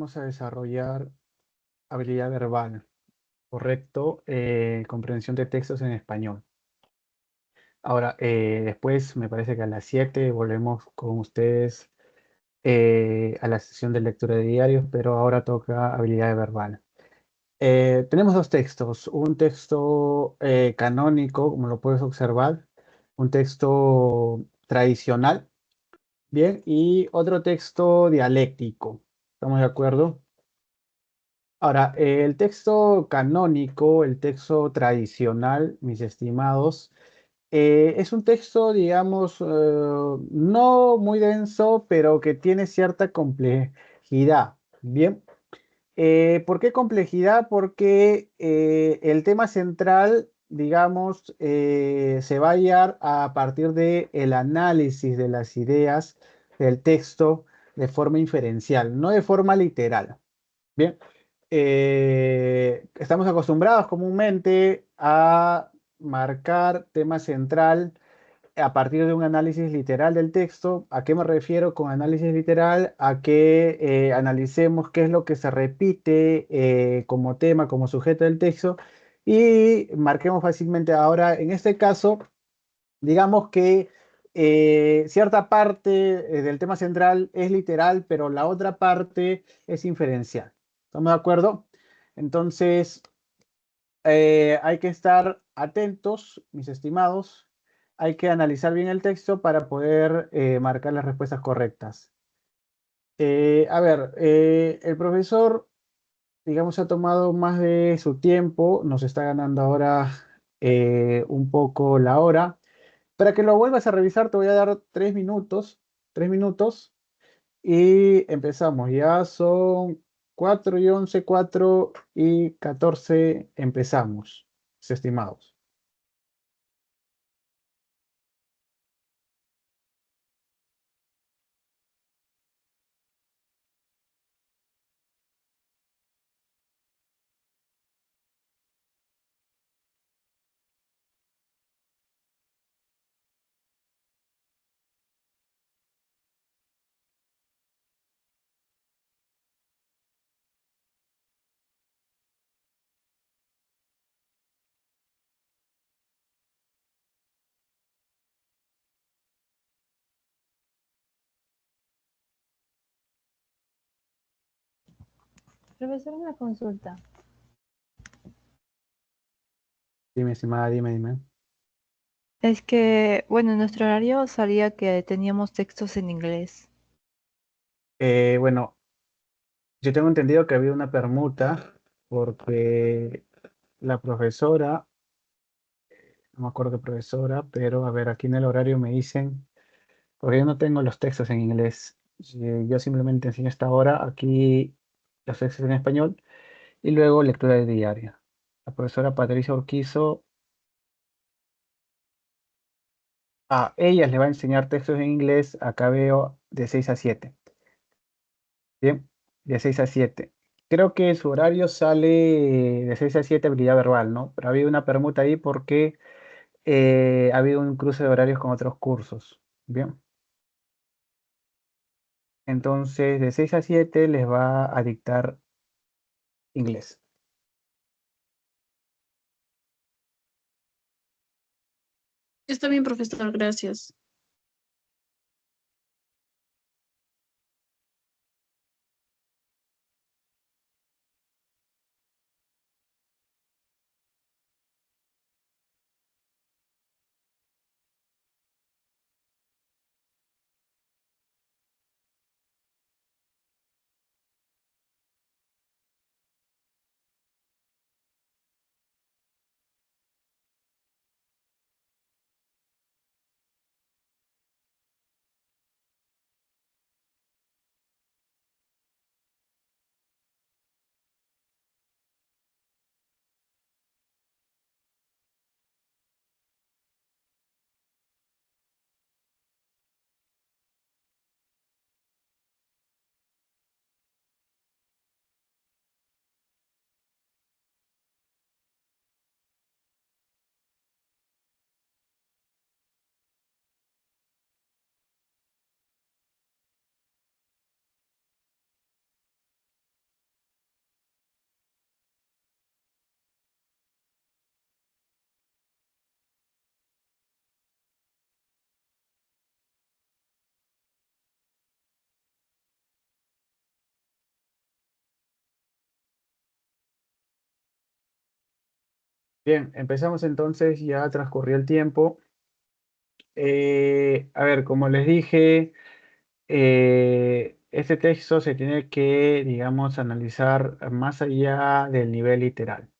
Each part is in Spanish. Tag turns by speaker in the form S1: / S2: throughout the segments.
S1: Vamos a desarrollar habilidad verbal, correcto, comprensión de textos en español. Ahora, después me parece que a las 7 volvemos con ustedes a la sesión de lectura de diarios, pero ahora toca habilidad verbal. Tenemos dos textos, un texto canónico, como lo puedes observar, un texto tradicional, bien, y otro texto dialéctico. ¿Estamos de acuerdo? Ahora, el texto canónico, el texto tradicional, mis estimados, es un texto, digamos, no muy denso, pero que tiene cierta complejidad. Bien, ¿por qué complejidad? Porque el tema central, digamos, se va a hallar a partir del análisis de las ideas del texto de forma inferencial, no de forma literal. Bien, estamos acostumbrados comúnmente a marcar tema central a partir de un análisis literal del texto. ¿A qué me refiero con análisis literal? A que analicemos qué es lo que se repite como tema, como sujeto del texto y marquemos fácilmente. Ahora, en este caso, digamos que cierta parte del tema central es literal, pero la otra parte es inferencial. ¿Estamos de acuerdo? Entonces, hay que estar atentos, mis estimados. Hay que analizar bien el texto para poder marcar las respuestas correctas. El profesor, digamos, ha tomado más de su tiempo, nos está ganando ahora un poco la hora. Para que lo vuelvas a revisar, te voy a dar 3 minutos y empezamos. Ya son 4:11, 4:14, empezamos, mis estimados.
S2: Profesor, una consulta.
S1: Dime, estimada, dime.
S2: Es que, bueno, en nuestro horario salía que teníamos textos en inglés.
S1: Bueno, yo tengo entendido que había una permuta porque la profesora, no me acuerdo qué profesora, pero a ver, aquí en el horario me dicen, porque yo no tengo los textos en inglés, yo simplemente enseño esta hora aquí los textos en español y luego lectura de diario. La profesora Patricia Urquizo, a ellas le va a enseñar textos en inglés, acá veo de 6 a 7. Bien, de 6 a 7. Creo que su horario sale de 6 a 7 habilidad verbal, ¿no? Pero ha habido una permuta ahí porque ha habido un cruce de horarios con otros cursos. Bien, entonces de 6 a 7 les va a dictar inglés.
S3: Está bien, profesor, gracias.
S1: Bien, empezamos entonces, ya transcurrió el tiempo. A ver, como les dije, este texto se tiene que, digamos, analizar más allá del nivel literal.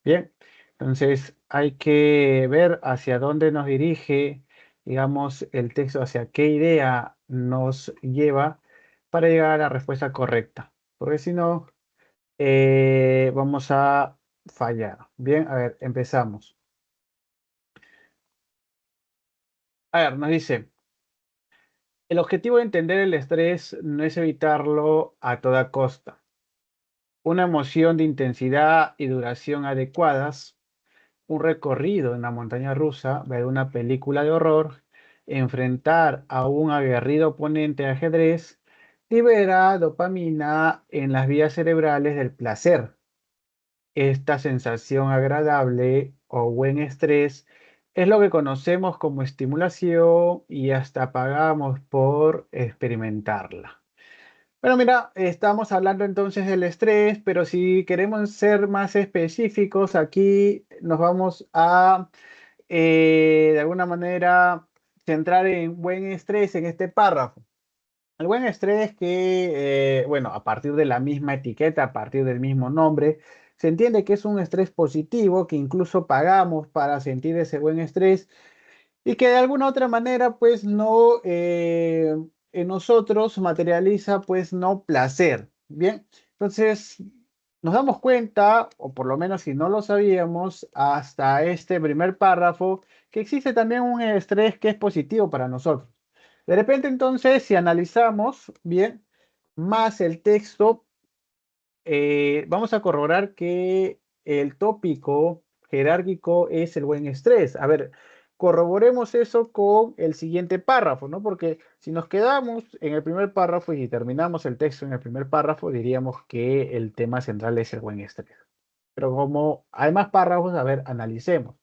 S1: Bien, entonces hay que ver hacia dónde nos dirige, digamos, el texto, hacia qué idea nos lleva para llegar a la respuesta correcta. Porque si no, vamos a fallar. Bien, a ver, empezamos. A ver, nos dice, el objetivo de entender el estrés no es evitarlo a toda costa. Una emoción de intensidad y duración adecuadas, un recorrido en la montaña rusa, ver una película de horror, enfrentar a un aguerrido oponente de ajedrez, libera dopamina en las vías cerebrales del placer. Esta sensación agradable o buen estrés es lo que conocemos como estimulación y hasta pagamos por experimentarla. Bueno, mira, estamos hablando entonces del estrés, pero si queremos ser más específicos, aquí nos vamos a, de alguna manera, centrar en buen estrés en este párrafo. El buen estrés que, bueno, a partir de la misma etiqueta, a partir del mismo nombre, se entiende que es un estrés positivo, que incluso pagamos para sentir ese buen estrés y que de alguna otra manera, pues, no, en nosotros materializa, pues, no placer. Bien, entonces nos damos cuenta, o por lo menos si no lo sabíamos, hasta este primer párrafo, que existe también un estrés que es positivo para nosotros. De repente, entonces, si analizamos bien más el texto, vamos a corroborar que el tópico jerárquico es el buen estrés. A ver, corroboremos eso con el siguiente párrafo, ¿no? Porque si nos quedamos en el primer párrafo y terminamos el texto en el primer párrafo, diríamos que el tema central es el buen estrés. Pero como hay más párrafos, a ver, analicemos.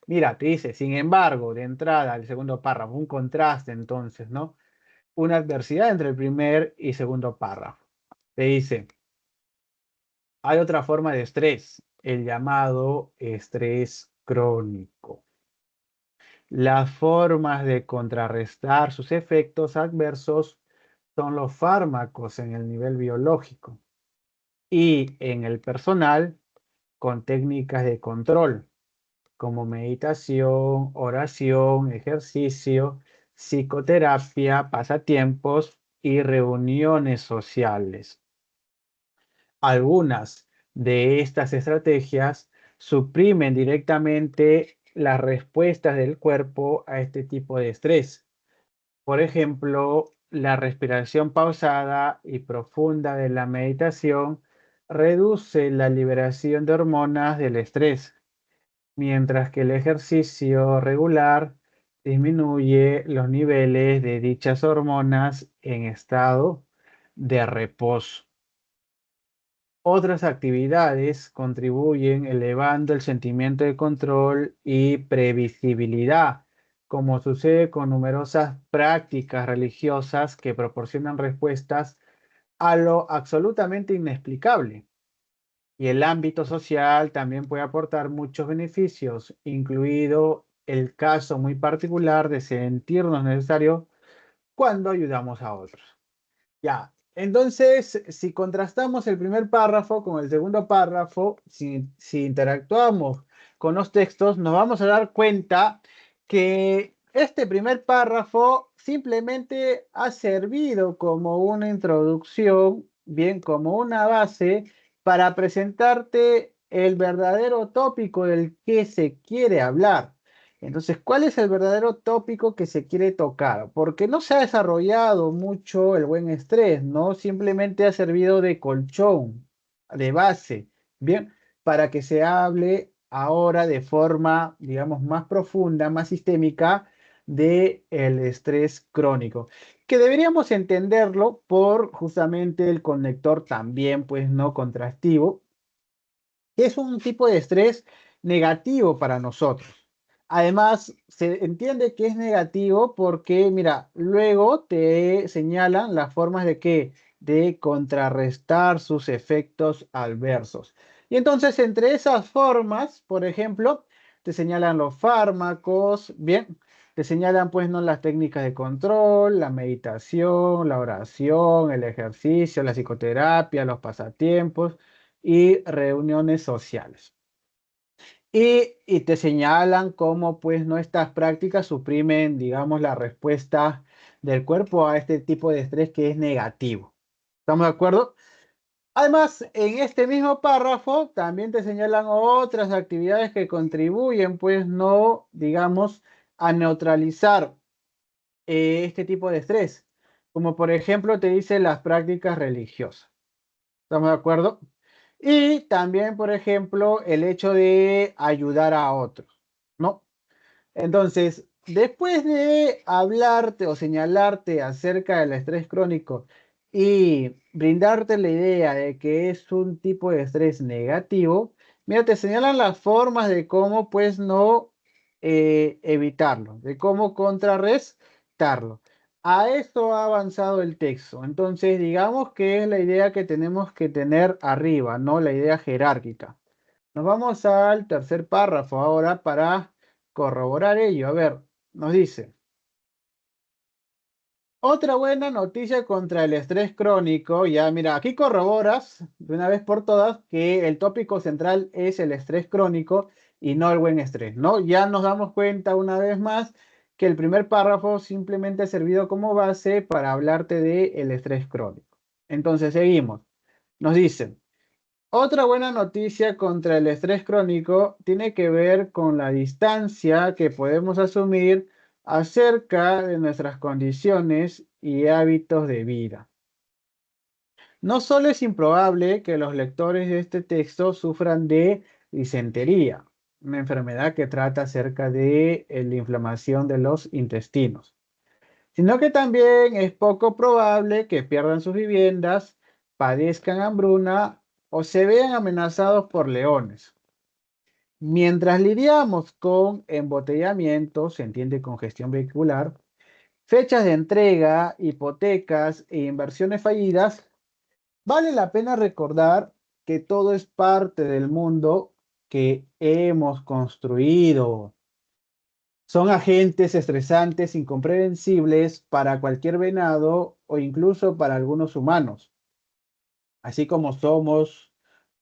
S1: Mira, te dice, sin embargo, de entrada, el segundo párrafo, un contraste entonces, ¿no? Una adversidad entre el primer y segundo párrafo. Te dice, hay otra forma de estrés, el llamado estrés crónico. Las formas de contrarrestar sus efectos adversos son los fármacos en el nivel biológico y en el personal con técnicas de control como meditación, oración, ejercicio, psicoterapia, pasatiempos y reuniones sociales. Algunas de estas estrategias suprimen directamente las respuestas del cuerpo a este tipo de estrés. Por ejemplo, la respiración pausada y profunda de la meditación reduce la liberación de hormonas del estrés, mientras que el ejercicio regular disminuye los niveles de dichas hormonas en estado de reposo. Otras actividades contribuyen elevando el sentimiento de control y previsibilidad, como sucede con numerosas prácticas religiosas que proporcionan respuestas a lo absolutamente inexplicable. Y el ámbito social también puede aportar muchos beneficios, incluido el caso muy particular de sentirnos necesarios cuando ayudamos a otros. Ya, entonces, si contrastamos el primer párrafo con el segundo párrafo, si interactuamos con los textos, nos vamos a dar cuenta que este primer párrafo simplemente ha servido como una introducción, bien, como una base para presentarte el verdadero tópico del que se quiere hablar. Entonces, ¿cuál es el verdadero tópico que se quiere tocar? Porque no se ha desarrollado mucho el buen estrés, ¿no? Simplemente ha servido de colchón, de base, ¿bien? Para que se hable ahora de forma, digamos, más profunda, más sistémica de el estrés crónico, que deberíamos entenderlo por justamente el conector también, pues, no contractivo, que es un tipo de estrés negativo para nosotros. Además, se entiende que es negativo porque, mira, luego te señalan las formas de qué, de contrarrestar sus efectos adversos. Y entonces, entre esas formas, por ejemplo, te señalan los fármacos, bien, te señalan pues no las técnicas de control, la meditación, la oración, el ejercicio, la psicoterapia, los pasatiempos y reuniones sociales. Y te señalan cómo pues no estas prácticas suprimen, digamos, la respuesta del cuerpo a este tipo de estrés que es negativo. ¿Estamos de acuerdo? Además, en este mismo párrafo también te señalan otras actividades que contribuyen, pues no, digamos, a neutralizar este tipo de estrés, como por ejemplo te dice las prácticas religiosas. ¿Estamos de acuerdo? Y también, por ejemplo, el hecho de ayudar a otros, ¿no? Entonces, después de hablarte o señalarte acerca del estrés crónico y brindarte la idea de que es un tipo de estrés negativo, mira, te señalan las formas de cómo, pues, no evitarlo, de cómo contrarrestarlo. A esto ha avanzado el texto. Entonces, digamos que es la idea que tenemos que tener arriba, ¿no? La idea jerárquica. Nos vamos al tercer párrafo ahora para corroborar ello. A ver, nos dice, otra buena noticia contra el estrés crónico. Ya, mira, aquí corroboras de una vez por todas que el tópico central es el estrés crónico y no el buen estrés, ¿no? Ya nos damos cuenta una vez más que el primer párrafo simplemente ha servido como base para hablarte del estrés crónico. Entonces, seguimos. Nos dice, otra buena noticia contra el estrés crónico tiene que ver con la distancia que podemos asumir acerca de nuestras condiciones y hábitos de vida. No solo es improbable que los lectores de este texto sufran de disentería, una enfermedad que trata acerca de la inflamación de los intestinos, sino que también es poco probable que pierdan sus viviendas, padezcan hambruna o se vean amenazados por leones. Mientras lidiamos con embotellamiento, se entiende congestión vehicular, fechas de entrega, hipotecas e inversiones fallidas, vale la pena recordar que todo es parte del mundo que hemos construido. Son agentes estresantes incomprensibles para cualquier venado o incluso para algunos humanos. Así como somos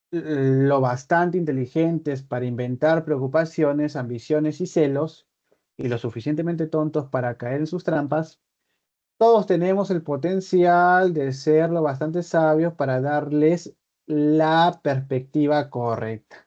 S1: lo bastante inteligentes para inventar preocupaciones, ambiciones y celos, y lo suficientemente tontos para caer en sus trampas, todos tenemos el potencial de ser lo bastante sabios para darles la perspectiva correcta.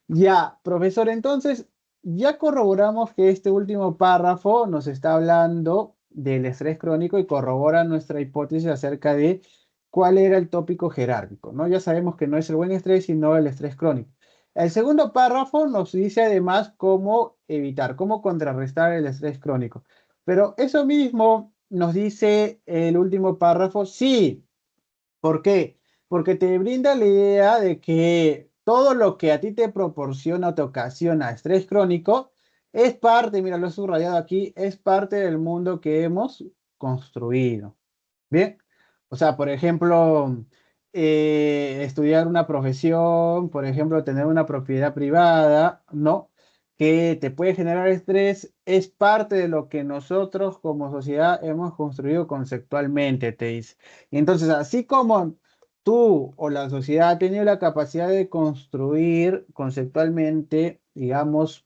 S1: Ya, profesor, entonces ya corroboramos que este último párrafo nos está hablando del estrés crónico y corrobora nuestra hipótesis acerca de cuál era el tópico jerárquico, ¿no? Ya sabemos que no es el buen estrés, sino el estrés crónico. El segundo párrafo nos dice además cómo evitar, cómo contrarrestar el estrés crónico. Pero eso mismo nos dice el último párrafo, sí. ¿Por qué? Porque te brinda la idea de que todo lo que a ti te proporciona o te ocasiona estrés crónico es parte, mira, lo he subrayado aquí, es parte del mundo que hemos construido. Bien, o sea, por ejemplo, estudiar una profesión, por ejemplo, tener una propiedad privada, ¿no? Que te puede generar estrés, es parte de lo que nosotros como sociedad hemos construido conceptualmente, te dice. Y entonces, así como tú o la sociedad ha tenido la capacidad de construir conceptualmente, digamos,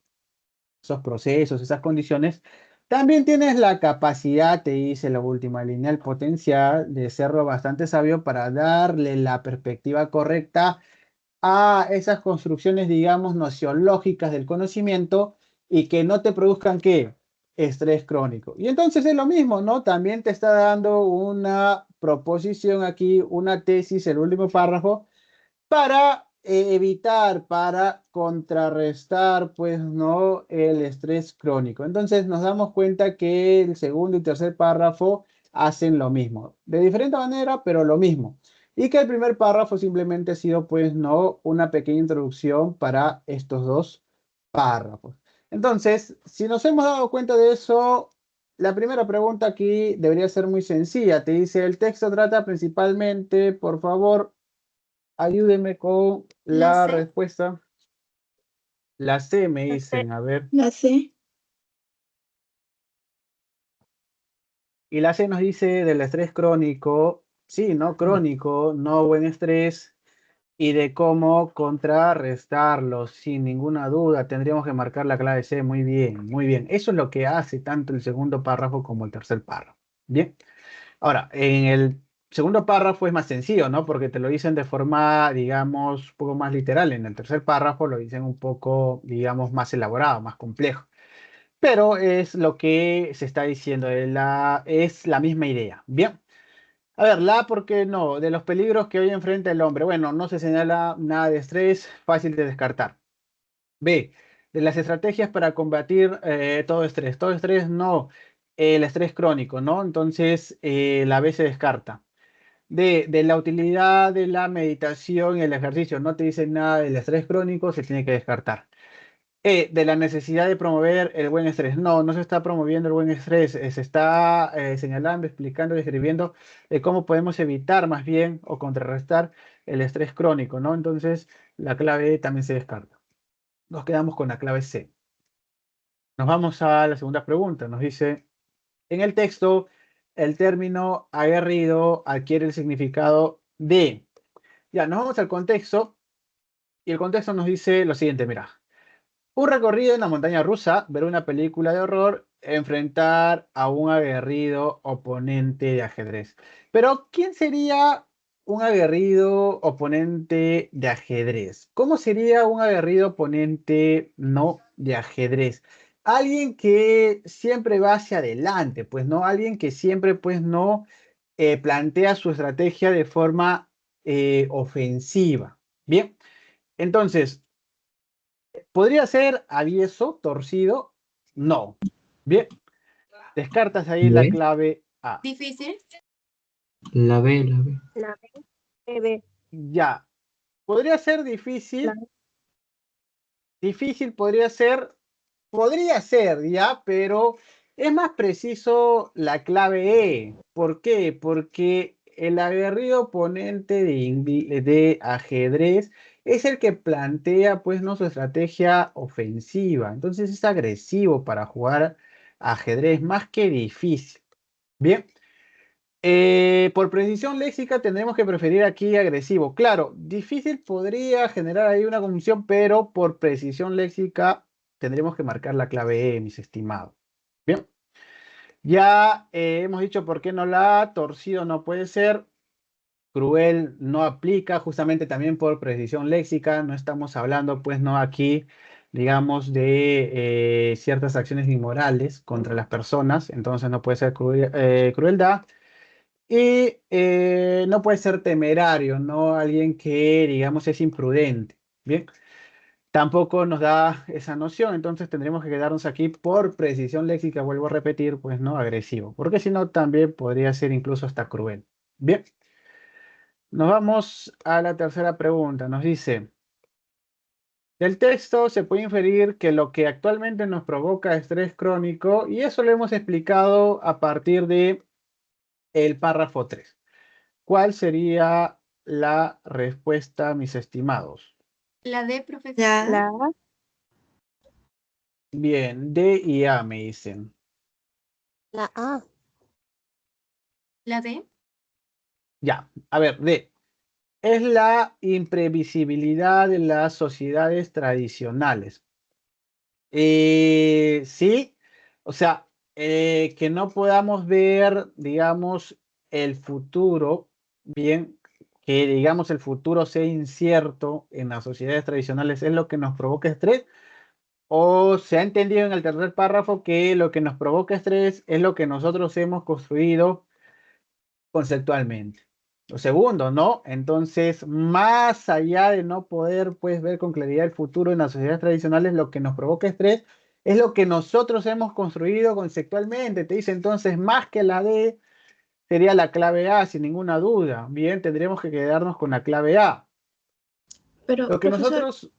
S1: esos procesos, esas condiciones, también tienes la capacidad, te dice la última línea, el potencial de serlo bastante sabio para darle la perspectiva correcta a esas construcciones, digamos, nociológicas del conocimiento y que no te produzcan, ¿qué? Estrés crónico. Y entonces es lo mismo, ¿no? También te está dando una proposición aquí, una tesis, el último párrafo, para evitar, para contrarrestar, pues, ¿no? El estrés crónico. Entonces nos damos cuenta que el segundo y tercer párrafo hacen lo mismo, de diferente manera, pero lo mismo. Y que el primer párrafo simplemente ha sido, pues, ¿no? Una pequeña introducción para estos dos párrafos. Entonces, si nos hemos dado cuenta de eso, la primera pregunta aquí debería ser muy sencilla. Te dice, el texto trata principalmente, por favor, ayúdenme con
S4: La
S1: la
S4: C.
S1: respuesta. La C me
S4: La
S1: dicen, a ver.
S3: La C.
S1: Y la C nos dice del estrés crónico, sí, ¿no? Crónico, no buen estrés, y de cómo contrarrestarlo, sin ninguna duda. Tendríamos que marcar la clave C, muy bien, muy bien. Eso es lo que hace tanto el segundo párrafo como el tercer párrafo. Bien. Ahora, en el segundo párrafo es más sencillo, ¿no? Porque te lo dicen de forma, digamos, un poco más literal. En el tercer párrafo lo dicen un poco, digamos, más elaborado, más complejo. Pero es lo que se está diciendo, es la misma idea. Bien. A ver, ¿por qué no? De los peligros que hoy enfrenta el hombre. Bueno, no se señala nada de estrés, fácil de descartar. B, de las estrategias para combatir todo estrés. Todo estrés no, el estrés crónico, ¿no? Entonces, la B se descarta. D, de la utilidad de la meditación y el ejercicio. No te dicen nada del estrés crónico, se tiene que descartar. E, de la necesidad de promover el buen estrés. No, no se está promoviendo el buen estrés, se está señalando, explicando, describiendo cómo podemos evitar más bien o contrarrestar el estrés crónico, ¿no? Entonces, la clave E también se descarta. Nos quedamos con la clave C. Nos vamos a la segunda pregunta. Nos dice, en el texto, el término aguerrido adquiere el significado de... Ya, nos vamos al contexto y el contexto nos dice lo siguiente, mira. Un recorrido en la montaña rusa, ver una película de horror, enfrentar a un aguerrido oponente de ajedrez. Pero, ¿quién sería un aguerrido oponente de ajedrez? ¿Cómo sería un aguerrido oponente no de ajedrez? Alguien que siempre va hacia adelante, pues no, alguien que siempre pues no plantea su estrategia de forma ofensiva. Bien, entonces, ¿podría ser avieso, torcido? No. Bien, descartas ahí la
S5: B,
S1: clave A.
S4: Difícil.
S5: la B, la B.
S4: La B.
S1: Ya. ¿Podría ser difícil?
S4: Claro.
S1: Difícil podría ser, ya, pero es más preciso la clave E. ¿Por qué? Porque el aguerrido oponente de ajedrez es el que plantea, pues, no su estrategia ofensiva. Entonces es agresivo para jugar ajedrez, más que difícil. Bien. Por precisión léxica tendremos que preferir aquí agresivo. Claro, difícil podría generar ahí una confusión, pero por precisión léxica tendremos que marcar la clave E, mis estimados. Bien, ya hemos dicho por qué no la A, torcido no puede ser, cruel no aplica, justamente también por precisión léxica. No estamos hablando, pues, no aquí, digamos, de ciertas acciones inmorales contra las personas, entonces no puede ser crueldad. Y no puede ser temerario, no alguien que, digamos, es imprudente. Bien, tampoco nos da esa noción, entonces tendremos que quedarnos aquí por precisión léxica, vuelvo a repetir, pues no agresivo, porque si no también podría ser incluso hasta cruel. Bien, nos vamos a la tercera pregunta. Nos dice, del texto se puede inferir que lo que actualmente nos provoca estrés crónico, y eso lo hemos explicado a partir de el párrafo 3. ¿Cuál sería la respuesta, mis estimados?
S4: La D, profesor.
S2: La
S1: Bien, D y A me dicen.
S4: La A. La D.
S1: Ya, a ver, D. Es la imprevisibilidad de las sociedades tradicionales. Sí, o sea, que no podamos ver, digamos, el futuro, bien, que digamos el futuro sea incierto en las sociedades tradicionales es lo que nos provoca estrés. O se ha entendido en el tercer párrafo que lo que nos provoca estrés es lo que nosotros hemos construido conceptualmente. Lo segundo, ¿no? Entonces, más allá de no poder, pues, ver con claridad el futuro en las sociedades tradicionales, lo que nos provoca estrés es lo que nosotros hemos construido conceptualmente. Te dice entonces, más que la D, sería la clave A, sin ninguna duda. Bien, tendríamos que quedarnos con la clave A.
S3: Pero,
S1: Lo que
S3: profesor,
S1: nosotros...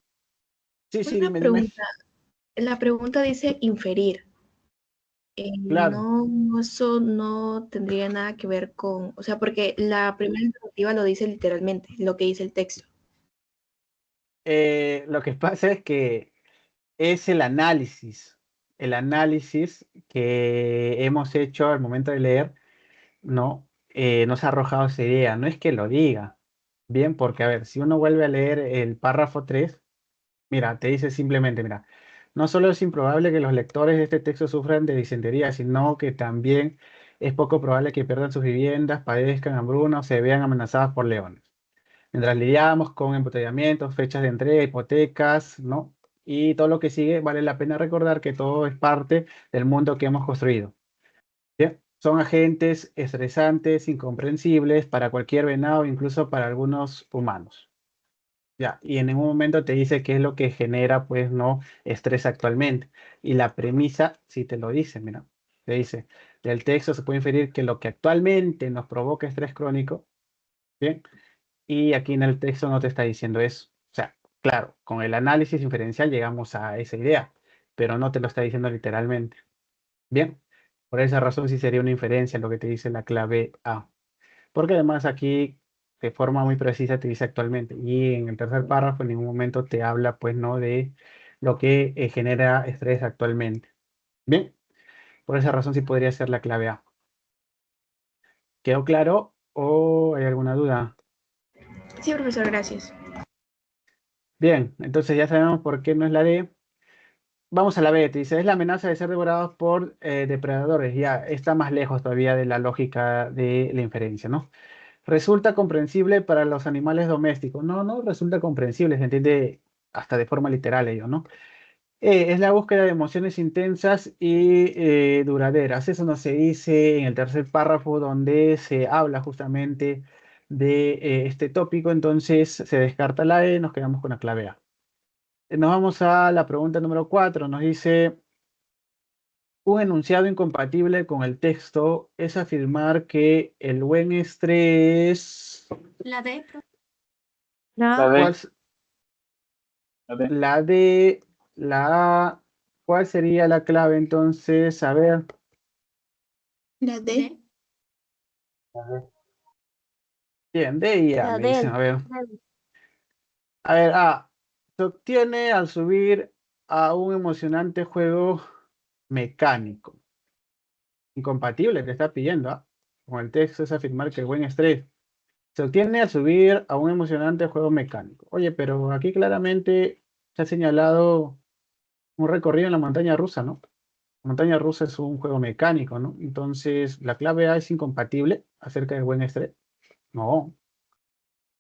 S1: Sí, sí,
S3: una
S1: dime, dime.
S3: pregunta. La pregunta dice inferir.
S1: Claro.
S3: No, eso no tendría nada que ver con, o sea, porque la primera alternativa lo dice literalmente, lo que dice el texto.
S1: Lo que pasa es que es el análisis que hemos hecho al momento de leer, ¿no? Nos ha arrojado esa idea, no es que lo diga, bien, porque a ver, si uno vuelve a leer el párrafo 3, mira, te dice simplemente, mira, no solo es improbable que los lectores de este texto sufran de disentería, sino que también es poco probable que pierdan sus viviendas, padezcan hambruna o se vean amenazadas por leones. Mientras lidiamos con embotellamientos, fechas de entrega, hipotecas, ¿no? Y todo lo que sigue, vale la pena recordar que todo es parte del mundo que hemos construido. ¿Bien? Son agentes estresantes, incomprensibles para cualquier venado, incluso para algunos humanos. Ya, y en ningún momento te dice qué es lo que genera, pues, no, estrés actualmente. Y la premisa sí te lo dice, mira, te dice, del texto se puede inferir que lo que actualmente nos provoca estrés crónico, ¿bien? Y aquí en el texto no te está diciendo eso. O sea, claro, con el análisis inferencial llegamos a esa idea, pero no te lo está diciendo literalmente. Bien, por esa razón sí sería una inferencia lo que te dice la clave A. Porque además aquí de forma muy precisa te dice actualmente. Y en el tercer párrafo en ningún momento te habla, pues, ¿no? De lo que genera estrés actualmente. Bien, por esa razón sí podría ser la clave A. ¿Quedó claro o hay alguna duda?
S3: Sí, profesor, gracias.
S1: Bien, entonces ya sabemos por qué no es la D. Vamos a la B, te dice, es la amenaza de ser devorados por depredadores. Ya está más lejos todavía de la lógica de la inferencia, ¿no? Resulta comprensible para los animales domésticos. No, no resulta comprensible, se entiende hasta de forma literal ello, ¿no? Es la búsqueda de emociones intensas y duraderas. Eso no se dice en el tercer párrafo donde se habla justamente de este tópico, entonces se descarta la E, nos quedamos con la clave A. Nos vamos a la pregunta número 4. Nos dice, un enunciado incompatible con el texto es afirmar que el buen estrés...
S4: La D,
S5: La
S1: ¿Cuál,
S5: B.
S1: s-
S5: La B.
S1: la D, la A, ¿cuál sería la clave entonces? A ver,
S3: La D.
S4: D.
S1: bien, D y A,
S4: La
S1: me dicen,
S4: D.
S1: a ver. A ver, A, se obtiene al subir a un emocionante juego mecánico. Incompatible, te está pidiendo, ¿ah? Con el texto es afirmar que el buen estrés se obtiene al subir a un emocionante juego mecánico. Oye, pero aquí claramente se ha señalado un recorrido en la montaña rusa, ¿no? La montaña rusa es un juego mecánico, ¿no? Entonces, la clave A es incompatible acerca del buen estrés. No,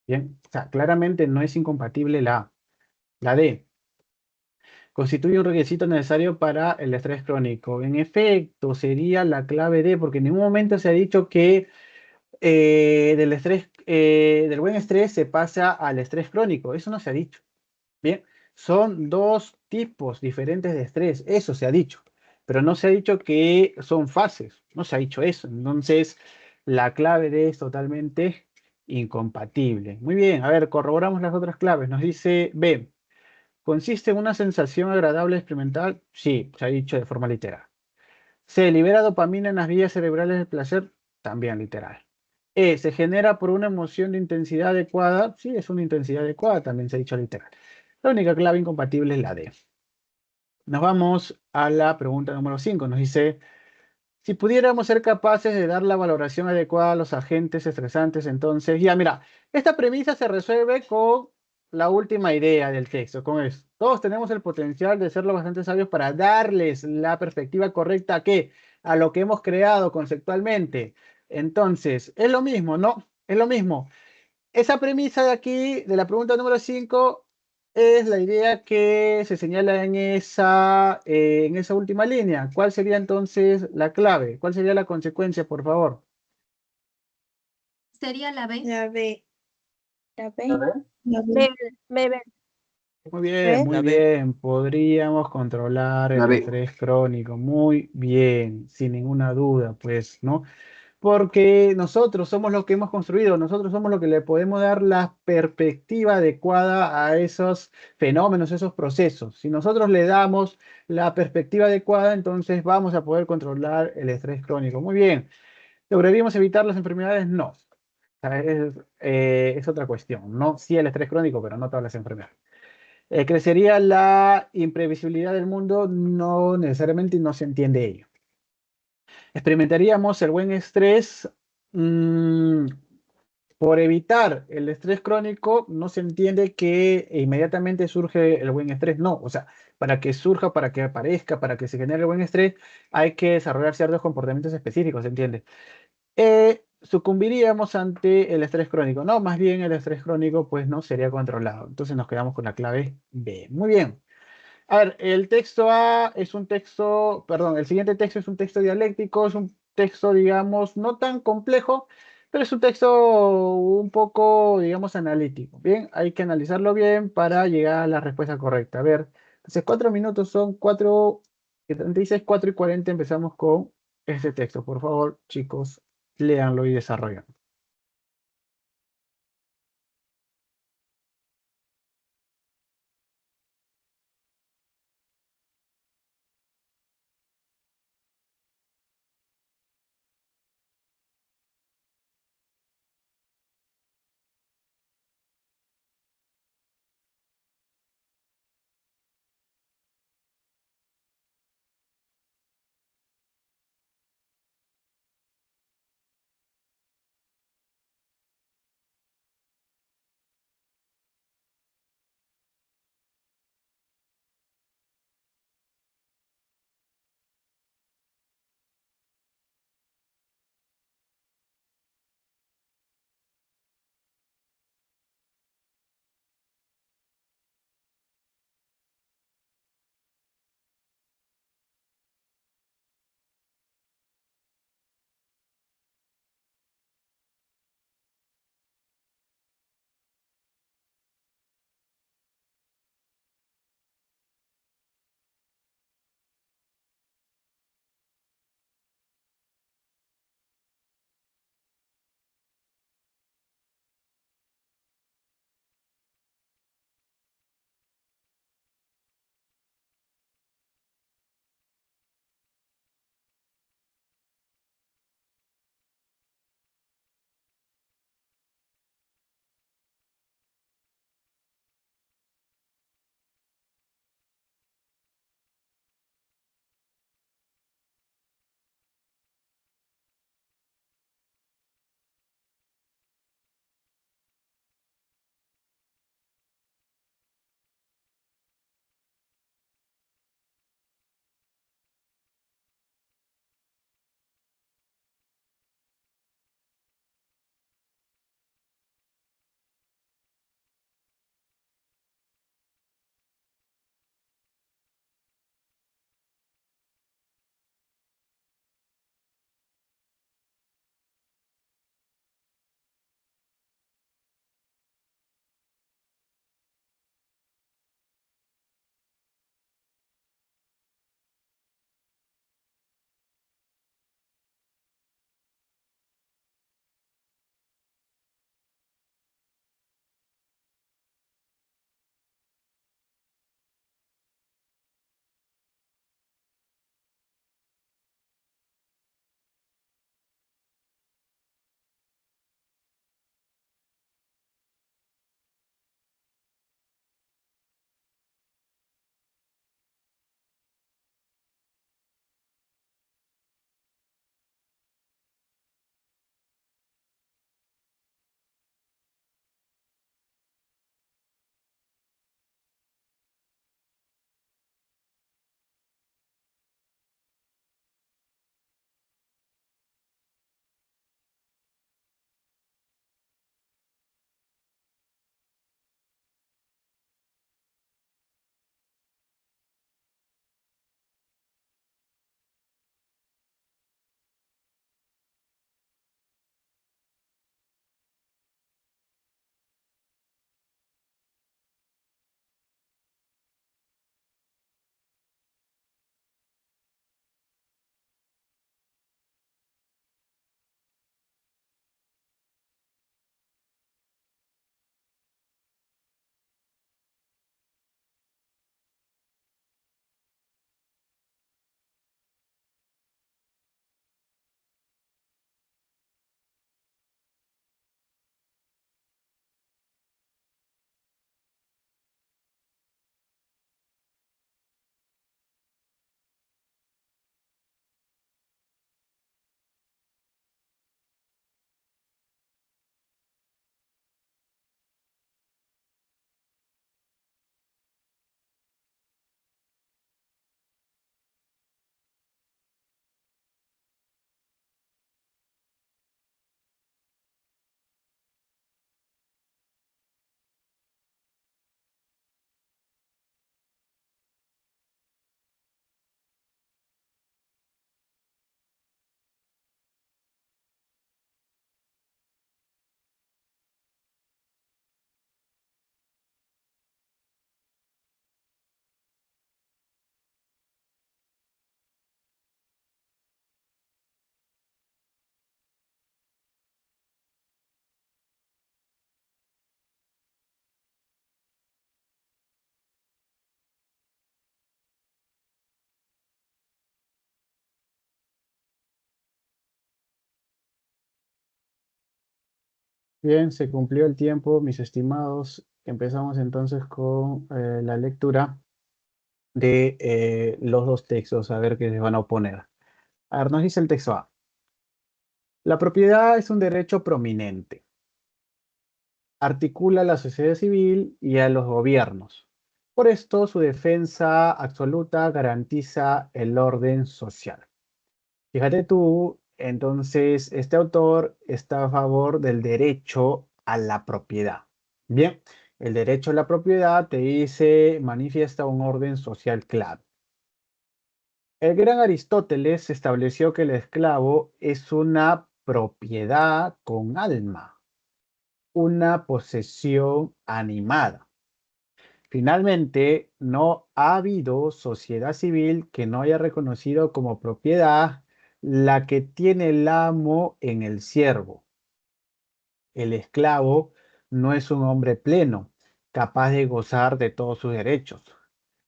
S1: bien. O sea, claramente no es incompatible la A. La D constituye un requisito necesario para el estrés crónico. En efecto, sería la clave D, porque en ningún momento se ha dicho que del estrés, del buen estrés se pasa al estrés crónico. Eso no se ha dicho. Bien, son dos tipos diferentes de estrés. Eso se ha dicho. Pero no se ha dicho que son fases. No se ha dicho eso. Entonces, la clave D es totalmente incompatible. Muy bien, a ver, corroboramos las otras claves. Nos dice B. ¿Consiste en una sensación agradable experimental? Sí, se ha dicho de forma literal. ¿Se libera dopamina en las vías cerebrales del placer? También literal. ¿Se genera por una emoción de intensidad adecuada? Sí, es una intensidad adecuada, también se ha dicho literal. La única clave incompatible es la D. Nos vamos a la pregunta número 5. Nos dice, si pudiéramos ser capaces de dar la valoración adecuada a los agentes estresantes, entonces, ya mira, esta premisa se resuelve con la última idea del texto, con eso. Todos tenemos el potencial de ser lo bastante sabios para darles la perspectiva correcta a qué, a lo que hemos creado conceptualmente. Entonces, es lo mismo, ¿no? Es lo mismo. Esa premisa de aquí, de la pregunta número 5, es la idea que se señala en esa última línea. ¿Cuál sería entonces la clave? ¿Cuál sería la consecuencia, por favor?
S4: Sería la B.
S3: La B. La B.
S5: La B.
S3: La B.
S4: B.
S1: Muy bien, muy
S5: La B.
S1: bien. Podríamos controlar
S5: La
S1: el
S5: B.
S1: estrés crónico. Muy bien, sin ninguna duda, pues, ¿no? porque nosotros somos los que hemos construido, nosotros somos los que le podemos dar la perspectiva adecuada a esos fenómenos, esos procesos. Si nosotros le damos la perspectiva adecuada, entonces vamos a poder controlar el estrés crónico. Muy bien. ¿Lograríamos evitar las enfermedades? No. O sea, es otra cuestión. No, sí el estrés crónico, pero no todas las enfermedades. ¿Crecería la imprevisibilidad del mundo? No necesariamente, no se entiende ello. ¿Experimentaríamos el buen estrés? Mm, por evitar el estrés crónico, no se entiende que inmediatamente surge el buen estrés. No, o sea, para que surja, para que aparezca, para que se genere el buen estrés, hay que desarrollar ciertos comportamientos específicos, ¿se entiende? Sucumbiríamos ante el estrés crónico. No, más bien el estrés crónico pues no sería controlado. Entonces nos quedamos con la clave B. Muy bien. A ver, el texto A es un texto, perdón, el siguiente texto es un texto dialéctico, es un texto, digamos, no tan complejo, pero es un texto un poco, digamos, analítico. Bien, hay que analizarlo bien para llegar a la respuesta correcta. A ver, entonces 4 minutos son 4:36, 4:40 empezamos con este texto. Por favor, chicos, léanlo y desarrollen. Bien, se cumplió el tiempo, mis estimados. Empezamos entonces con la lectura de los dos textos, a ver qué se van a oponer. A ver, nos dice el texto A. La propiedad es un derecho prominente. Articula a la sociedad civil y a los gobiernos. Por esto, su defensa absoluta garantiza el orden social. Fíjate tú, entonces, este autor está a favor del derecho a la propiedad. Bien, el derecho a la propiedad te dice, manifiesta un orden social claro. El gran Aristóteles estableció que el esclavo es una propiedad con alma, una posesión animada. Finalmente, no ha habido sociedad civil que no haya reconocido como propiedad la que tiene el amo en el siervo. El esclavo no es un hombre pleno, capaz de gozar de todos sus derechos.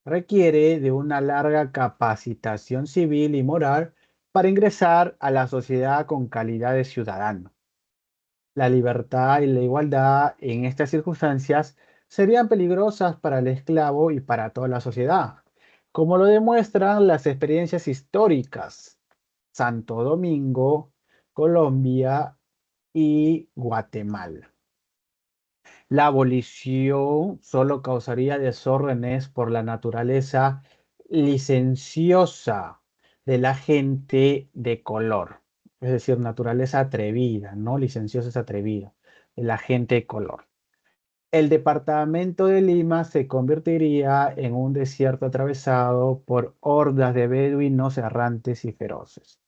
S1: Requiere de una larga capacitación civil y moral para ingresar a la sociedad con calidad de ciudadano. La libertad y la igualdad en estas circunstancias serían peligrosas para el esclavo y para toda la sociedad, como lo demuestran las experiencias históricas. Santo Domingo, Colombia y Guatemala. La abolición solo causaría desórdenes por la naturaleza licenciosa de la gente de color, es decir, naturaleza atrevida, ¿no? Licenciosa es atrevida, de la gente de color. El departamento de Lima se convertiría en un desierto atravesado por hordas de beduinos errantes y feroces.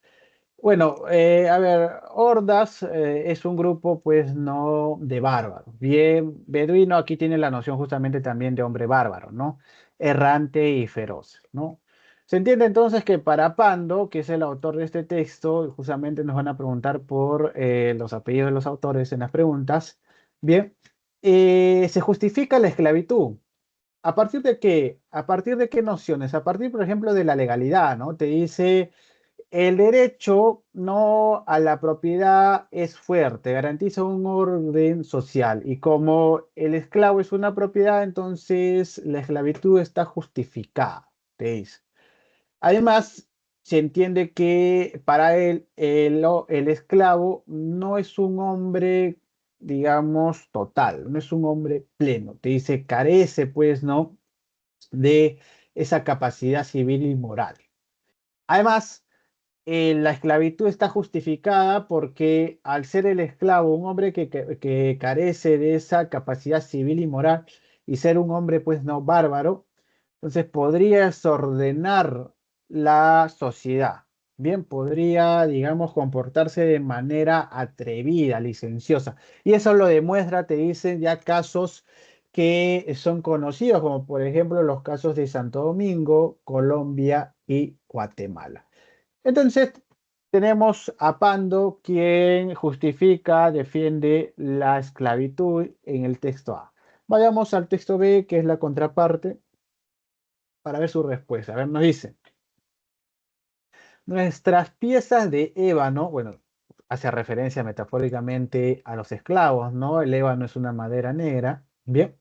S1: Bueno, a ver, hordas es un grupo, pues, no de bárbaros. Bien, beduino aquí tiene la noción justamente también de hombre bárbaro, ¿no? Errante y feroz, ¿no? Se entiende entonces que para Pando, que es el autor de este texto, justamente nos van a preguntar por los apellidos de los autores en las preguntas. Bien, se justifica la esclavitud. ¿A partir de qué? ¿A partir de qué nociones? A partir, por ejemplo, de la legalidad, ¿no? Te dice el derecho no a la propiedad es fuerte, garantiza un orden social y como el esclavo es una propiedad, entonces la esclavitud está justificada, te dice. Además, se entiende que para él el esclavo no es un hombre, digamos, total, no es un hombre pleno, te dice, carece, pues, ¿no? De esa capacidad civil y moral. Además, la esclavitud está justificada porque al ser el esclavo un hombre que carece de esa capacidad civil y moral y ser un hombre pues no bárbaro, entonces podría desordenar la sociedad. Bien, podría, digamos, comportarse de manera atrevida, licenciosa. Y eso lo demuestra, te dicen ya casos que son conocidos, como por ejemplo los casos de Santo Domingo, Colombia y Guatemala. Entonces, tenemos a Pando, quien justifica, defiende la esclavitud en el texto A. Vayamos al texto B, que es la contraparte, para ver su respuesta. A ver, nos dice, nuestras piezas de ébano, bueno, hace referencia metafóricamente a los esclavos, ¿no? El ébano es una madera negra, bien,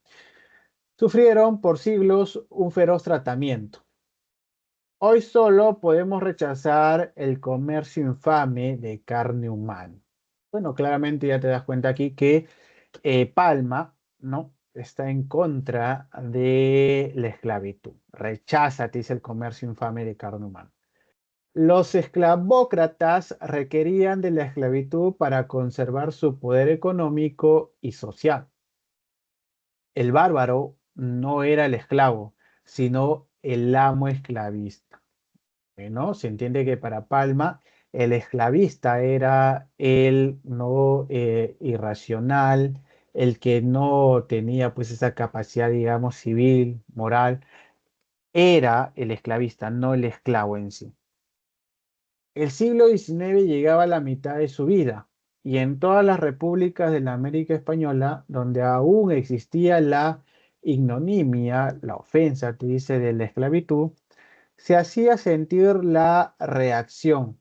S1: sufrieron por siglos un feroz tratamiento. Hoy solo podemos rechazar el comercio infame de carne humana. Bueno, claramente ya te das cuenta aquí que Palma, ¿no? Está en contra de la esclavitud. Rechaza, te dice, el comercio infame de carne humana. Los esclavócratas requerían de la esclavitud para conservar su poder económico y social. El bárbaro no era el esclavo, sino el amo esclavista. ¿No? Se entiende que para Palma el esclavista era el no irracional, el que no tenía pues esa capacidad, digamos, civil, moral, era el esclavista, no el esclavo en sí. El siglo XIX llegaba a la mitad de su vida y en todas las repúblicas de la América Española, donde aún existía la ignominia, la ofensa, te dice, de la esclavitud, se hacía sentir la reacción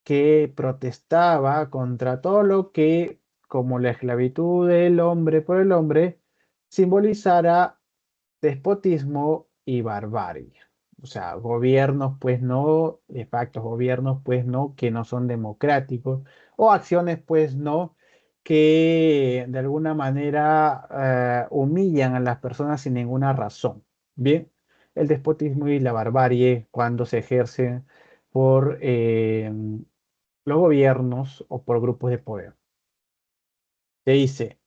S1: que protestaba contra todo lo que como la esclavitud del hombre por el hombre, simbolizara despotismo y barbarie. O sea, gobiernos pues no, de facto gobiernos pues no, que no son democráticos, o acciones pues no, que de alguna manera humillan a las personas sin ninguna razón. Bien, el despotismo y la barbarie cuando se ejercen por los gobiernos o por grupos de poder. Te dice,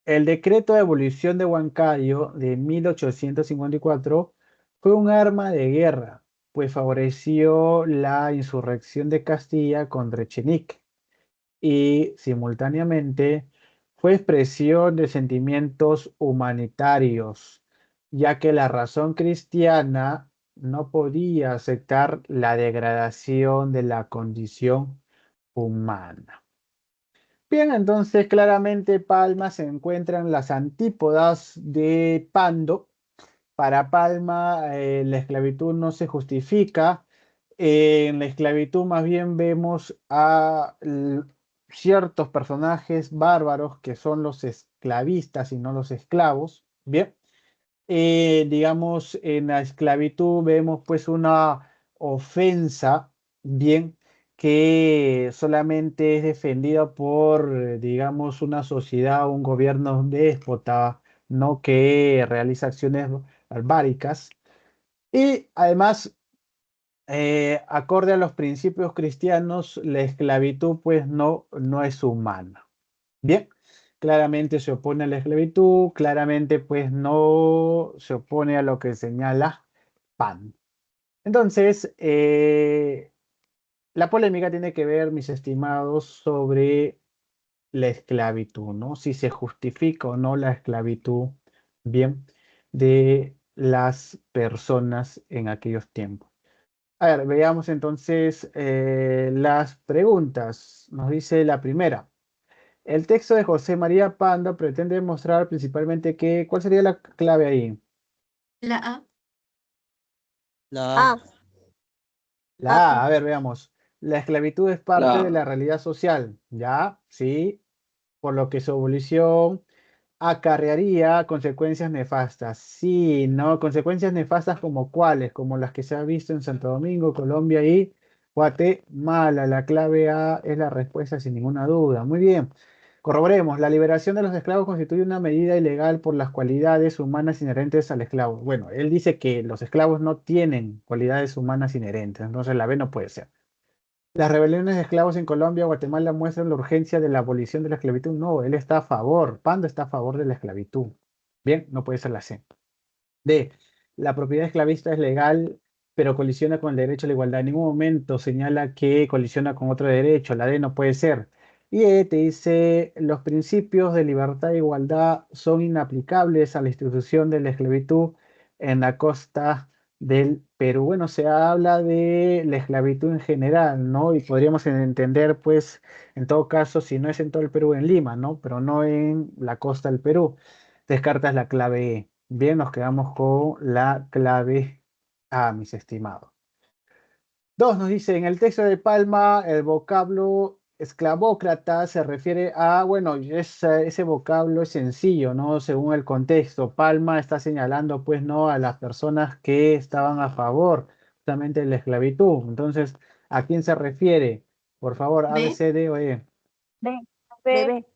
S1: el decreto de abolición de Huancayo de 1854 fue un arma de guerra, pues favoreció la insurrección de Castilla contra Echenique y simultáneamente fue expresión de sentimientos humanitarios, ya que la razón cristiana no podía aceptar la degradación de la condición humana. Bien, entonces claramente Palma se encuentra en las antípodas de Pando. Para Palma, la esclavitud no se justifica. En la esclavitud más bien vemos a ciertos personajes bárbaros que son los esclavistas y no los esclavos. Bien, digamos, en la esclavitud vemos pues una ofensa, bien, que solamente es defendida por, digamos, una sociedad, un gobierno déspota, no que realiza acciones barbáricas. Y además, acorde a los principios cristianos, la esclavitud pues no es humana. Bien, claramente se opone a la esclavitud, claramente pues no se opone a lo que señala Pan. Entonces, la polémica tiene que ver, mis estimados, sobre la esclavitud, ¿no? Si se justifica o no la esclavitud, bien, de las personas en aquellos tiempos. A ver, veamos entonces las preguntas. Nos dice la primera. El texto de José María Pando pretende mostrar principalmente que, ¿cuál sería la clave ahí?
S4: La A.
S6: La
S3: Ah,
S1: La A, a ver, veamos. La esclavitud es parte de
S5: La
S1: la realidad social, ¿ya? Sí, por lo que su abolición acarrearía consecuencias nefastas. Sí, ¿no? Consecuencias nefastas como cuáles, como las que se ha visto en Santo Domingo, Colombia y Guatemala. La clave A es la respuesta sin ninguna duda. Muy bien. Corroboremos, la liberación de los esclavos constituye una medida ilegal por las cualidades humanas inherentes al esclavo. Bueno, él dice que los esclavos no tienen cualidades humanas inherentes, entonces la B no puede ser. Las rebeliones de esclavos en Colombia o Guatemala muestran la urgencia de la abolición de la esclavitud. No, él está a favor, Pando está a favor de la esclavitud. Bien, no puede ser la C. D. La propiedad esclavista es legal, pero colisiona con el derecho a la igualdad. En ningún momento señala que colisiona con otro derecho. La D no puede ser. Y E te dice, los principios de libertad e igualdad son inaplicables a la institución de la esclavitud en la costa del Perú. Bueno, se habla de la esclavitud en general, ¿no? Y podríamos entender, pues, en todo caso, si no es en todo el Perú, en Lima, ¿no? Pero no en la costa del Perú. Descartas la clave E. Bien, nos quedamos con la clave A, mis estimados. Dos, nos dice, en el texto de Palma, el vocablo esclavócrata se refiere a, bueno, ese vocablo es sencillo, ¿no? Según el contexto. Palma está señalando, pues, ¿no? A las personas que estaban a favor justamente de la esclavitud. Entonces, ¿a quién se refiere? Por favor, A, B,
S4: B.
S1: C, D o E.
S3: bebé.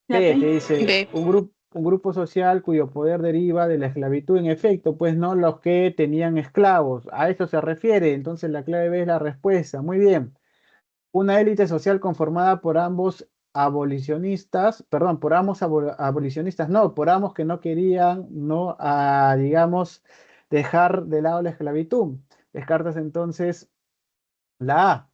S1: B, te dice
S3: B.
S1: un grupo social cuyo poder deriva de la esclavitud, en efecto, pues no los que tenían esclavos. A eso se refiere, entonces la clave B es la respuesta. Muy bien. Una élite social conformada por ambos abolicionistas, perdón, por ambos abolicionistas, no, por ambos que no querían, no, digamos, dejar de lado la esclavitud. Descartas entonces la A.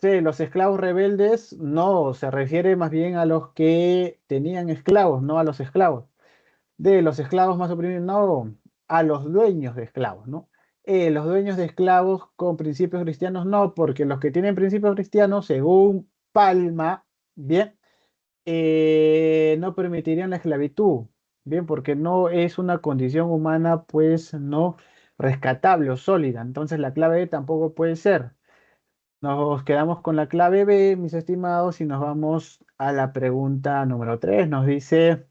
S1: Sí, los esclavos rebeldes no, se refiere más bien a los que tenían esclavos, no a los esclavos. De los esclavos más oprimidos, no, a los dueños de esclavos, ¿no? Los dueños de esclavos con principios cristianos, no, porque los que tienen principios cristianos, según Palma, bien, no permitirían la esclavitud, bien, porque no es una condición humana, pues, no rescatable o sólida. Entonces la clave tampoco puede ser. Nos quedamos con la clave B, mis estimados, y nos vamos a la pregunta número 3. Nos dice,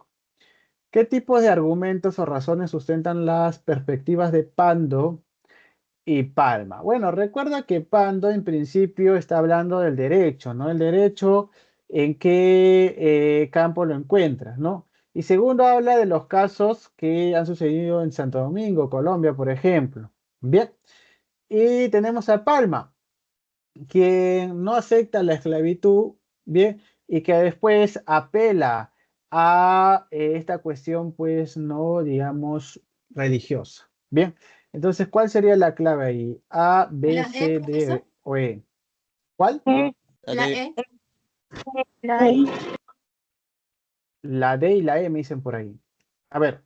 S1: ¿qué tipos de argumentos o razones sustentan las perspectivas de Pando y Palma? Bueno, recuerda que Pando en principio está hablando del derecho, ¿no? El derecho en qué campo lo encuentras, ¿no? Y segundo habla de los casos que han sucedido en Santo Domingo, Colombia, por ejemplo. Bien. Y tenemos a Palma, quien no acepta la esclavitud, bien, y que después apela a esta cuestión, pues, no, digamos, religiosa. Bien, entonces, ¿cuál sería la clave ahí? A, B,
S4: La E,
S1: C,
S4: profesor.
S1: D o E. ¿Cuál?
S4: La E.
S1: La D y la E me dicen por ahí. A ver,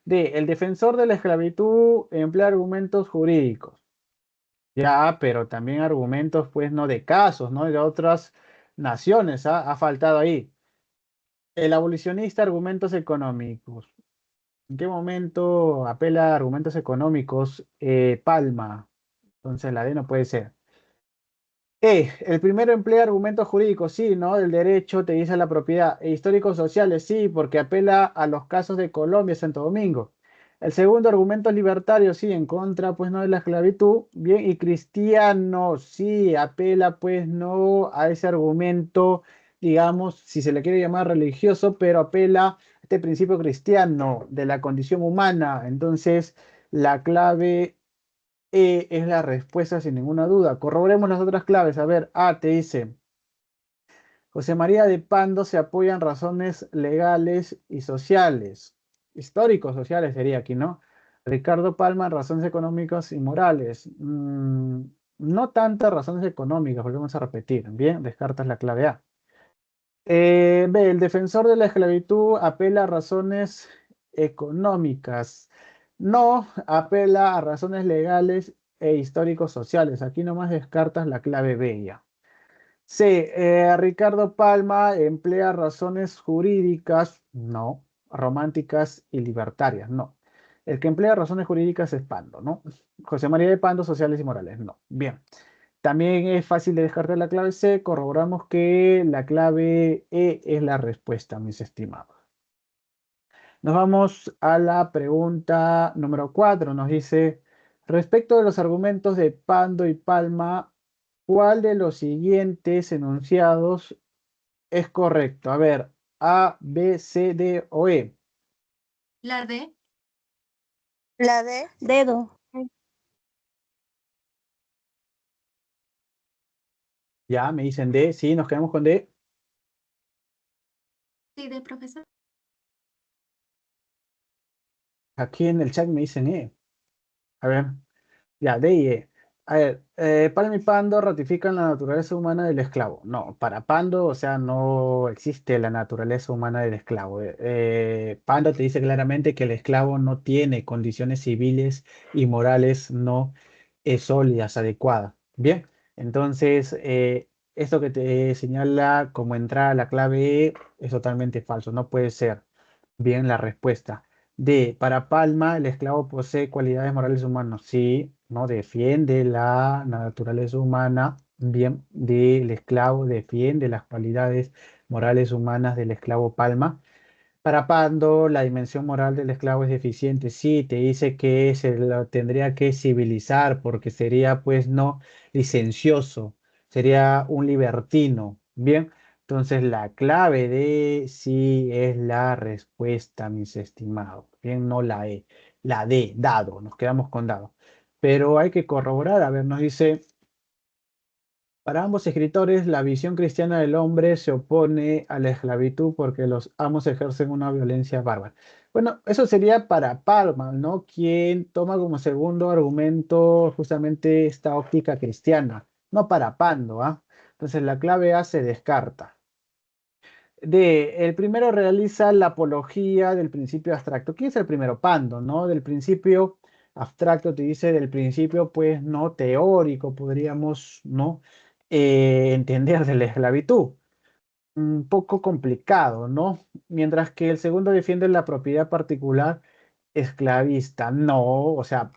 S1: D, el defensor de la esclavitud emplea argumentos jurídicos. Ya, pero también argumentos, pues, no de casos, ¿no? De otras naciones, ¿ah? Ha faltado ahí. El abolicionista, argumentos económicos. ¿En qué momento apela a argumentos económicos? Palma. Entonces la D no puede ser. El primero emplea argumentos jurídicos, sí, ¿no? El derecho te dice la propiedad. E históricos sociales, sí, porque apela a los casos de Colombia y Santo Domingo. El segundo, argumentos libertarios, sí, en contra, pues, no de la esclavitud. Bien, y cristiano, sí, apela, pues, no a ese argumento, digamos, si se le quiere llamar religioso, pero apela a este principio cristiano de la condición humana. Entonces, la clave es la respuesta sin ninguna duda. Corroboremos las otras claves. A ver, A te dice, José María de Pando se apoya en razones legales y sociales. Históricos sociales sería aquí, ¿no? Ricardo Palma en razones económicas y morales. No tantas razones económicas, volvemos a repetir. Bien, descartas la clave A. B, el defensor de la esclavitud apela a razones económicas. No, apela a razones legales e históricos sociales. Aquí nomás descartas la clave B ya. C, Ricardo Palma emplea razones jurídicas, no, románticas y libertarias, no. El que emplea razones jurídicas es Pando, ¿no? José María de Pando, sociales y morales, no. Bien. También es fácil de descartar la clave C. Corroboramos que la clave E es la respuesta, mis estimados. Nos vamos a la pregunta número 4. Nos dice, respecto de los argumentos de Pando y Palma, ¿cuál de los siguientes enunciados es correcto? A ver, A, B, C, D o E.
S4: La D.
S6: La D. Dedo.
S1: Ya, me dicen D. Sí, nos quedamos con D.
S4: Sí, D, profesor.
S1: Aquí en el chat me dicen E. A ver. Ya, D y E. A ver, Palma y Pando ratifican la naturaleza humana del esclavo. No, para Pando, o sea, no existe la naturaleza humana del esclavo. Pando te dice claramente que el esclavo no tiene condiciones civiles y morales no sólidas, adecuadas. Bien, entonces, esto que te señala como entrada a la clave E es totalmente falso, no puede ser. Bien, la respuesta. D. Para Palma, el esclavo posee cualidades morales humanas. Sí, no defiende la naturaleza humana. Bien, D. El esclavo defiende las cualidades morales humanas del esclavo Palma. Para Pando, la dimensión moral del esclavo es deficiente. Sí, te dice que se lo tendría que civilizar porque sería, pues, no licencioso, sería un libertino. Bien, entonces la clave de sí es la respuesta, mis estimados. Bien, no la E, la D, dado, nos quedamos con dado. Pero hay que corroborar, a ver, nos dice. Para ambos escritores, la visión cristiana del hombre se opone a la esclavitud porque los amos ejercen una violencia bárbara. Bueno, eso sería para Palma, ¿no? Quien toma como segundo argumento justamente esta óptica cristiana, no para Pando, ¿ah? Entonces la clave A se descarta. D, el primero realiza la apología del principio abstracto. ¿Quién es el primero? Pando, ¿no? Del principio abstracto, te dice del principio, pues, no teórico, podríamos, ¿no? Entender de la esclavitud. Un poco complicado, ¿no? Mientras que el segundo defiende la propiedad particular esclavista. No, o sea,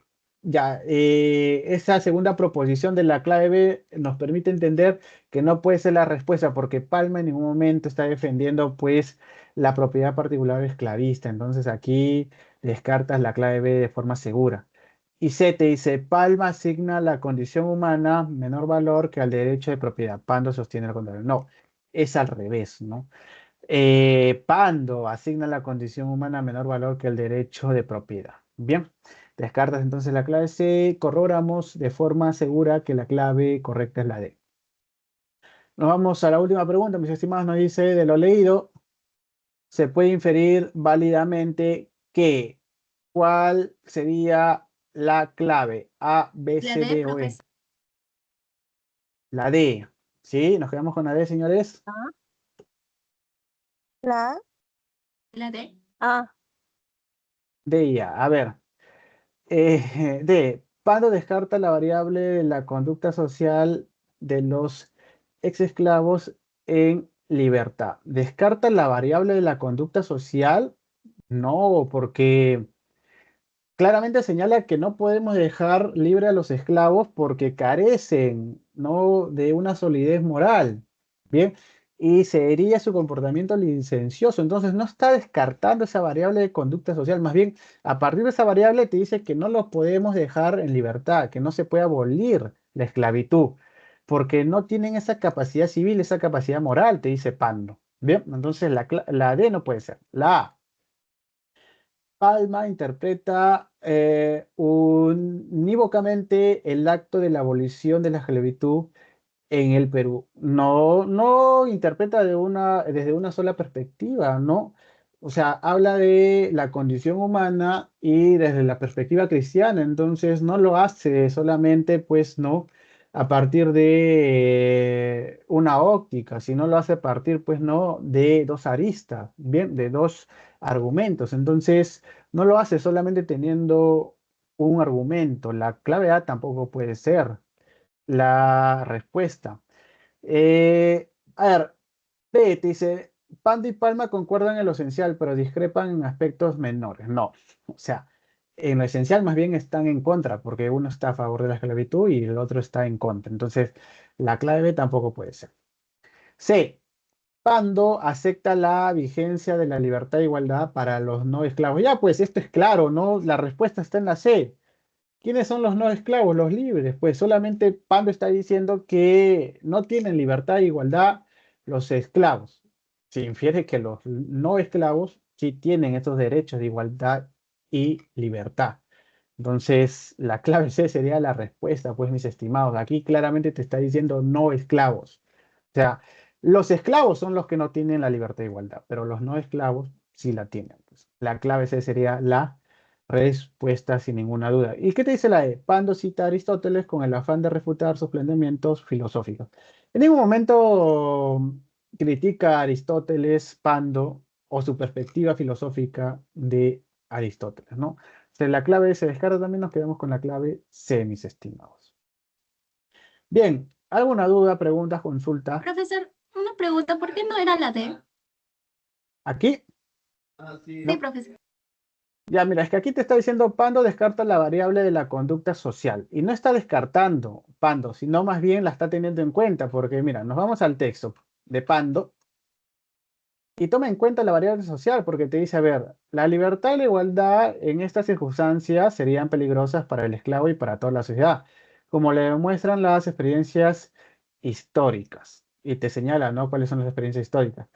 S1: Ya, esa segunda proposición de la clave B nos permite entender que no puede ser la respuesta porque Palma en ningún momento está defendiendo pues la propiedad particular esclavista. Entonces aquí descartas la clave B de forma segura. Y C te dice, Palma asigna a la condición humana menor valor que al derecho de propiedad. Pando sostiene lo contrario. No, es al revés, ¿no? Pando asigna a la condición humana menor valor que el derecho de propiedad. Bien, descartas entonces la clave C, corroboramos de forma segura que la clave correcta es la D. Nos vamos a la última pregunta, mis estimados, nos dice, de lo leído, se puede inferir válidamente que, ¿cuál sería la clave? A, B,
S4: La
S1: C,
S4: D,
S1: D o E.
S4: profesor.
S1: La D, ¿sí? Nos quedamos con la D, señores.
S6: La
S4: La D.
S6: A.
S1: D y A. A ver. D. Pando descarta la variable de la conducta social de los ex esclavos en libertad. ¿Descarta la variable de la conducta social? No, porque claramente señala que no podemos dejar libre a los esclavos porque carecen, ¿no?, de una solidez moral. Bien, y sería su comportamiento licencioso. Entonces no está descartando esa variable de conducta social. Más bien, a partir de esa variable te dice que no los podemos dejar en libertad, que no se puede abolir la esclavitud, porque no tienen esa capacidad civil, esa capacidad moral, te dice Pando. Bien, entonces la D no puede ser. La A. Palma interpreta unívocamente el acto de la abolición de la esclavitud en el Perú. No, no interpreta desde una sola perspectiva, ¿no? O sea, habla de la condición humana y desde la perspectiva cristiana, entonces no lo hace solamente, pues, ¿no?, a partir de una óptica, sino lo hace a partir, pues, ¿no?, de dos aristas, bien, de dos argumentos. Entonces, no lo hace solamente teniendo un argumento. La clave A tampoco puede ser la respuesta. A ver, B te dice, Pando y Palma concuerdan en lo esencial, pero discrepan en aspectos menores. No, o sea, en lo esencial más bien están en contra, porque uno está a favor de la esclavitud y el otro está en contra. Entonces, la clave B tampoco puede ser. C. Pando acepta la vigencia de la libertad e igualdad para los no esclavos. Ya, pues esto es claro, ¿no? La respuesta está en la C. ¿Quiénes son los no esclavos, los libres? Pues solamente Pando está diciendo que no tienen libertad e igualdad los esclavos. Se infiere que los no esclavos sí tienen estos derechos de igualdad y libertad. Entonces, la clave C sería la respuesta, pues, mis estimados. Aquí claramente te está diciendo no esclavos. O sea, los esclavos son los que no tienen la libertad e igualdad, pero los no esclavos sí la tienen. Pues, la clave C sería la respuesta sin ninguna duda. ¿Y qué te dice la E? Pando cita a Aristóteles con el afán de refutar sus planteamientos filosóficos. En ningún momento critica a Aristóteles, Pando, o su perspectiva filosófica de Aristóteles, ¿no? Si la clave se descarta también, nos quedamos con la clave C, mis estimados. Bien, ¿alguna duda, preguntas, consultas?
S4: Profesor, una pregunta, ¿por qué no era la D?
S1: ¿Aquí?
S4: Sí,
S1: No.
S4: profesor.
S1: Ya, mira, es que aquí te está diciendo Pando descarta la variable de la conducta social. Y no está descartando Pando, sino más bien la está teniendo en cuenta, porque mira, nos vamos al texto de Pando y toma en cuenta la variable social, porque te dice, a ver, la libertad y la igualdad en estas circunstancias serían peligrosas para el esclavo y para toda la sociedad, como le demuestran las experiencias históricas. Y te señala, ¿no?, cuáles son las experiencias históricas.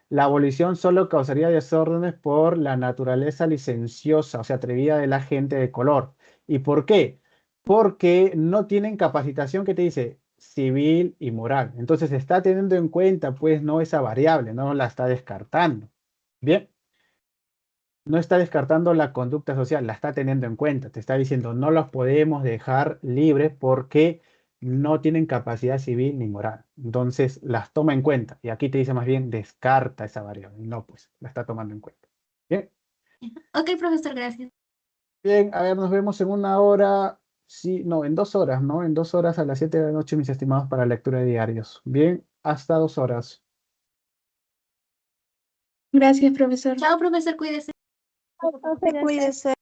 S1: La abolición solo causaría desórdenes por la naturaleza licenciosa, o sea, atrevida de la gente de color. ¿Y por qué? Porque no tienen capacitación, que te dice, civil y moral. Entonces se está teniendo en cuenta, pues, no esa variable, no la está descartando. Bien, no está descartando la conducta social, la está teniendo en cuenta. Te está diciendo, no los podemos dejar libres porque no tienen capacidad civil ni moral. Entonces las toma en cuenta. Y aquí te dice más bien, descarta esa variable. No, pues, la está tomando en cuenta. Bien.
S4: Ok, profesor, gracias.
S1: Bien, a ver, nos vemos en una hora. Sí, no, en 2 horas, ¿no? En 2 horas a las 7 de la noche, mis estimados, para lectura de diarios. Bien, hasta 2 horas.
S3: Gracias, profesor.
S4: Chao, profesor, cuídese.
S6: Cuídese.